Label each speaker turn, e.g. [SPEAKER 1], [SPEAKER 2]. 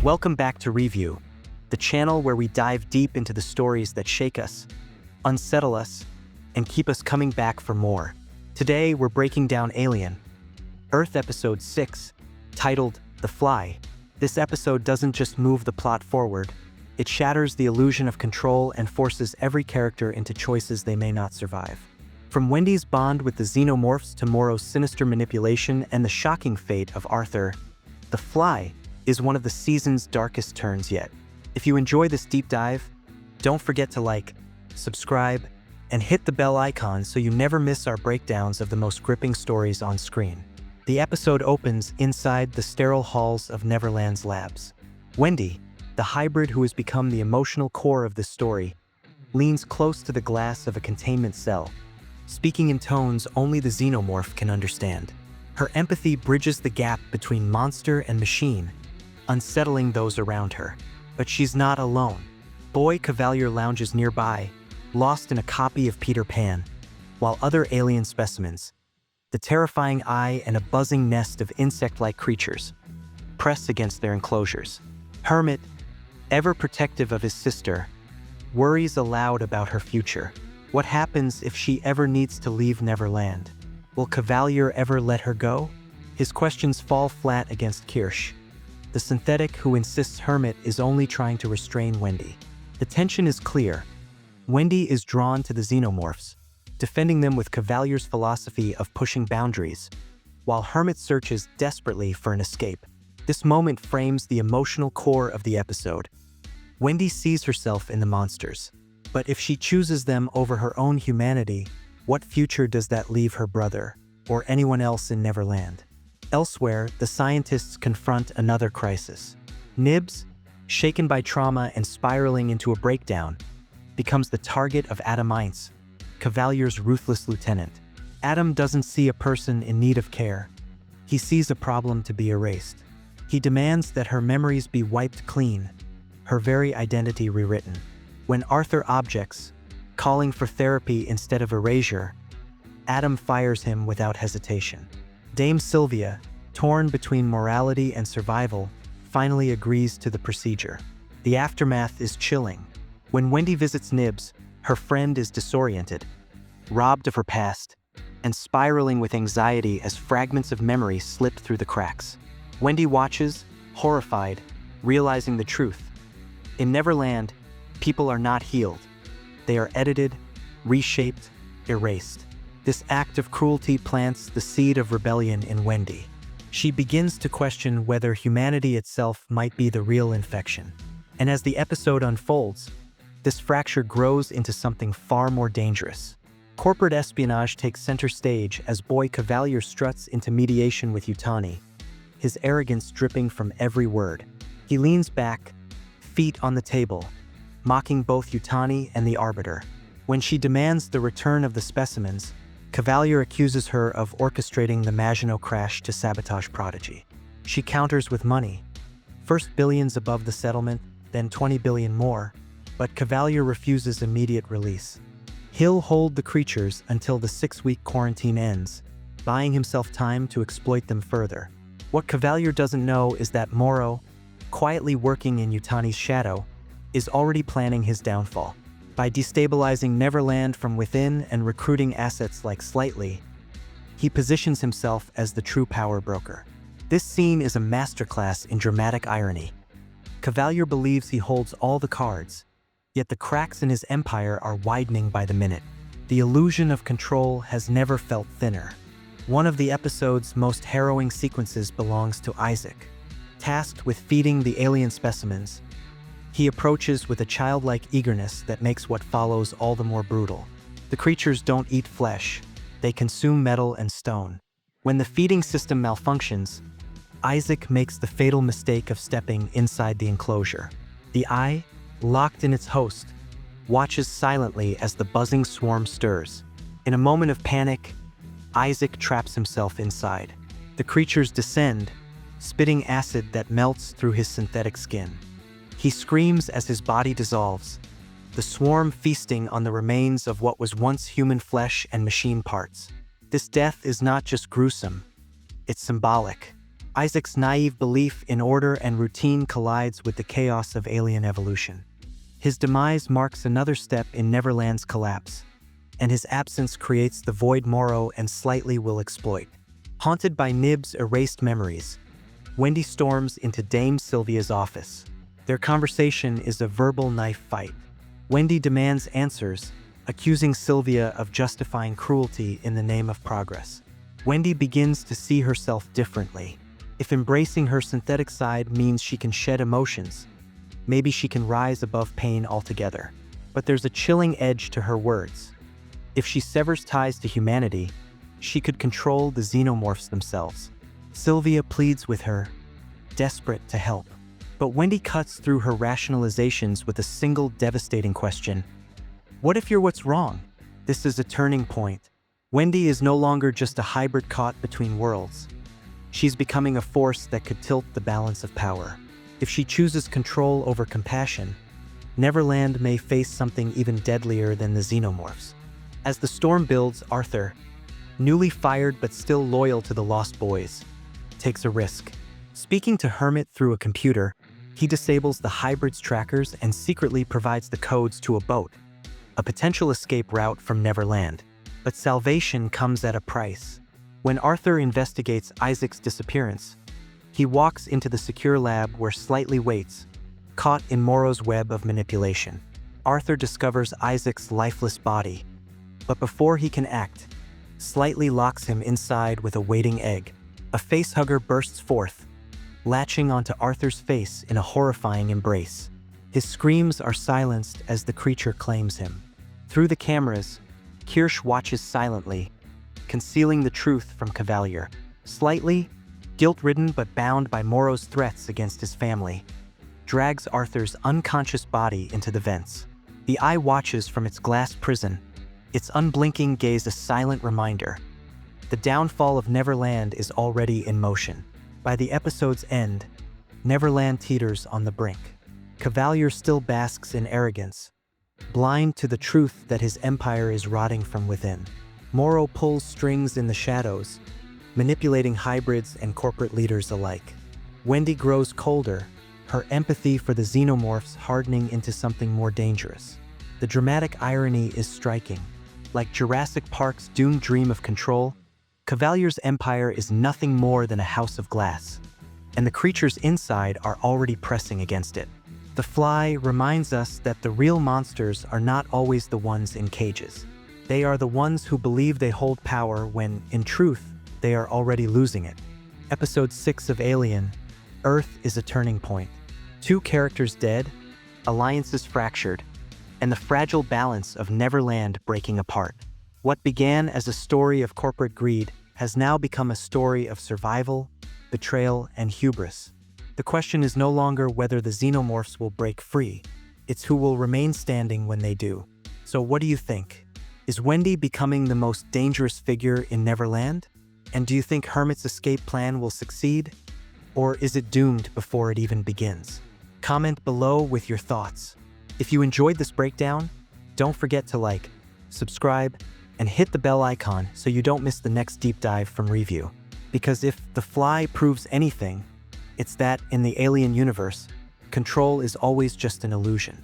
[SPEAKER 1] Welcome back to Review, the channel where we dive deep into the stories that shake us, unsettle us, and keep us coming back for more. Today, we're breaking down Alien, Earth Episode 6, titled The Fly. This episode doesn't just move the plot forward, it shatters the illusion of control and forces every character into choices they may not survive. From Wendy's bond with the xenomorphs to Morrow's sinister manipulation and the shocking fate of Arthur, The Fly is one of the season's darkest turns yet. If you enjoy this deep dive, don't forget to like, subscribe, and hit the bell icon so you never miss our breakdowns of the most gripping stories on screen. The episode opens inside the sterile halls of Neverland's labs. Wendy, the hybrid who has become the emotional core of this story, leans close to the glass of a containment cell, speaking in tones only the xenomorph can understand. Her empathy bridges the gap between monster and machine, unsettling those around her. But she's not alone. Boy Cavalier lounges nearby, lost in a copy of Peter Pan, while other alien specimens, the terrifying eye and a buzzing nest of insect-like creatures, press against their enclosures. Hermit, ever protective of his sister, worries aloud about her future. What happens if she ever needs to leave Neverland? Will Cavalier ever let her go? His questions fall flat against Kirsch, the synthetic who insists Hermit is only trying to restrain Wendy. The tension is clear. Wendy is drawn to the xenomorphs, defending them with Cavalier's philosophy of pushing boundaries, while Hermit searches desperately for an escape. This moment frames the emotional core of the episode. Wendy sees herself in the monsters, but if she chooses them over her own humanity, what future does that leave her brother, or anyone else in Neverland? Elsewhere, the scientists confront another crisis. Nibs, shaken by trauma and spiraling into a breakdown, becomes the target of Adam Ince, Cavalier's ruthless lieutenant. Adam doesn't see a person in need of care. He sees a problem to be erased. He demands that her memories be wiped clean, her very identity rewritten. When Arthur objects, calling for therapy instead of erasure, Adam fires him without hesitation. Dame Sylvia, torn between morality and survival, finally agrees to the procedure. The aftermath is chilling. When Wendy visits Nibs, her friend is disoriented, robbed of her past, and spiraling with anxiety as fragments of memory slip through the cracks. Wendy watches, horrified, realizing the truth. In Neverland, people are not healed. They are edited, reshaped, erased. This act of cruelty plants the seed of rebellion in Wendy. She begins to question whether humanity itself might be the real infection. And as the episode unfolds, this fracture grows into something far more dangerous. Corporate espionage takes center stage as Boy Cavalier struts into mediation with Yutani, his arrogance dripping from every word. He leans back, feet on the table, mocking both Yutani and the Arbiter. When she demands the return of the specimens, Cavalier accuses her of orchestrating the Maginot crash to sabotage Prodigy. She counters with money. First billions above the settlement, then 20 billion more, but Cavalier refuses immediate release. He'll hold the creatures until the 6-week quarantine ends, buying himself time to exploit them further. What Cavalier doesn't know is that Morrow, quietly working in Yutani's shadow, is already planning his downfall. By destabilizing Neverland from within and recruiting assets like Slightly, he positions himself as the true power broker. This scene is a masterclass in dramatic irony. Cavalier believes he holds all the cards, yet the cracks in his empire are widening by the minute. The illusion of control has never felt thinner. One of the episode's most harrowing sequences belongs to Isaac. Tasked with feeding the alien specimens, he approaches with a childlike eagerness that makes what follows all the more brutal. The creatures don't eat flesh, they consume metal and stone. When the feeding system malfunctions, Isaac makes the fatal mistake of stepping inside the enclosure. The eye, locked in its host, watches silently as the buzzing swarm stirs. In a moment of panic, Isaac traps himself inside. The creatures descend, spitting acid that melts through his synthetic skin. He screams as his body dissolves, the swarm feasting on the remains of what was once human flesh and machine parts. This death is not just gruesome, it's symbolic. Isaac's naive belief in order and routine collides with the chaos of alien evolution. His demise marks another step in Neverland's collapse, and his absence creates the void Morrow and Slightly will exploit. Haunted by Nib's erased memories, Wendy storms into Dame Sylvia's office. Their conversation is a verbal knife fight. Wendy demands answers, accusing Sylvia of justifying cruelty in the name of progress. Wendy begins to see herself differently. If embracing her synthetic side means she can shed emotions, maybe she can rise above pain altogether. But there's a chilling edge to her words. If she severs ties to humanity, she could control the xenomorphs themselves. Sylvia pleads with her, desperate to help. But Wendy cuts through her rationalizations with a single devastating question. What if you're what's wrong? This is a turning point. Wendy is no longer just a hybrid caught between worlds. She's becoming a force that could tilt the balance of power. If she chooses control over compassion, Neverland may face something even deadlier than the xenomorphs. As the storm builds, Arthur, newly fired but still loyal to the Lost Boys, takes a risk. Speaking to Hermit through a computer, he disables the hybrid's trackers and secretly provides the codes to a boat, a potential escape route from Neverland. But salvation comes at a price. When Arthur investigates Isaac's disappearance, he walks into the secure lab where Slightly waits, caught in Morrow's web of manipulation. Arthur discovers Isaac's lifeless body, but before he can act, Slightly locks him inside with a waiting egg. A facehugger bursts forth, latching onto Arthur's face in a horrifying embrace. His screams are silenced as the creature claims him. Through the cameras, Kirsch watches silently, concealing the truth from Cavalier. Slightly, guilt-ridden but bound by Morrow's threats against his family, drags Arthur's unconscious body into the vents. The eye watches from its glass prison, its unblinking gaze a silent reminder. The downfall of Neverland is already in motion. By the episode's end, Neverland teeters on the brink. Cavalier still basks in arrogance, blind to the truth that his empire is rotting from within. Morrow pulls strings in the shadows, manipulating hybrids and corporate leaders alike. Wendy grows colder, her empathy for the xenomorphs hardening into something more dangerous. The dramatic irony is striking. Like Jurassic Park's doomed dream of control, Cavalier's empire is nothing more than a house of glass, and the creatures inside are already pressing against it. The Fly reminds us that the real monsters are not always the ones in cages. They are the ones who believe they hold power when, in truth, they are already losing it. Episode 6 of Alien, Earth is a turning point. 2 characters dead, alliances fractured, and the fragile balance of Neverland breaking apart. What began as a story of corporate greed has now become a story of survival, betrayal, and hubris. The question is no longer whether the xenomorphs will break free, it's who will remain standing when they do. So what do you think? Is Wendy becoming the most dangerous figure in Neverland? And do you think Hermit's escape plan will succeed? Or is it doomed before it even begins? Comment below with your thoughts. If you enjoyed this breakdown, don't forget to like, subscribe, and hit the bell icon so you don't miss the next deep dive from Review. Because if The Fly proves anything, it's that in the Alien universe, control is always just an illusion.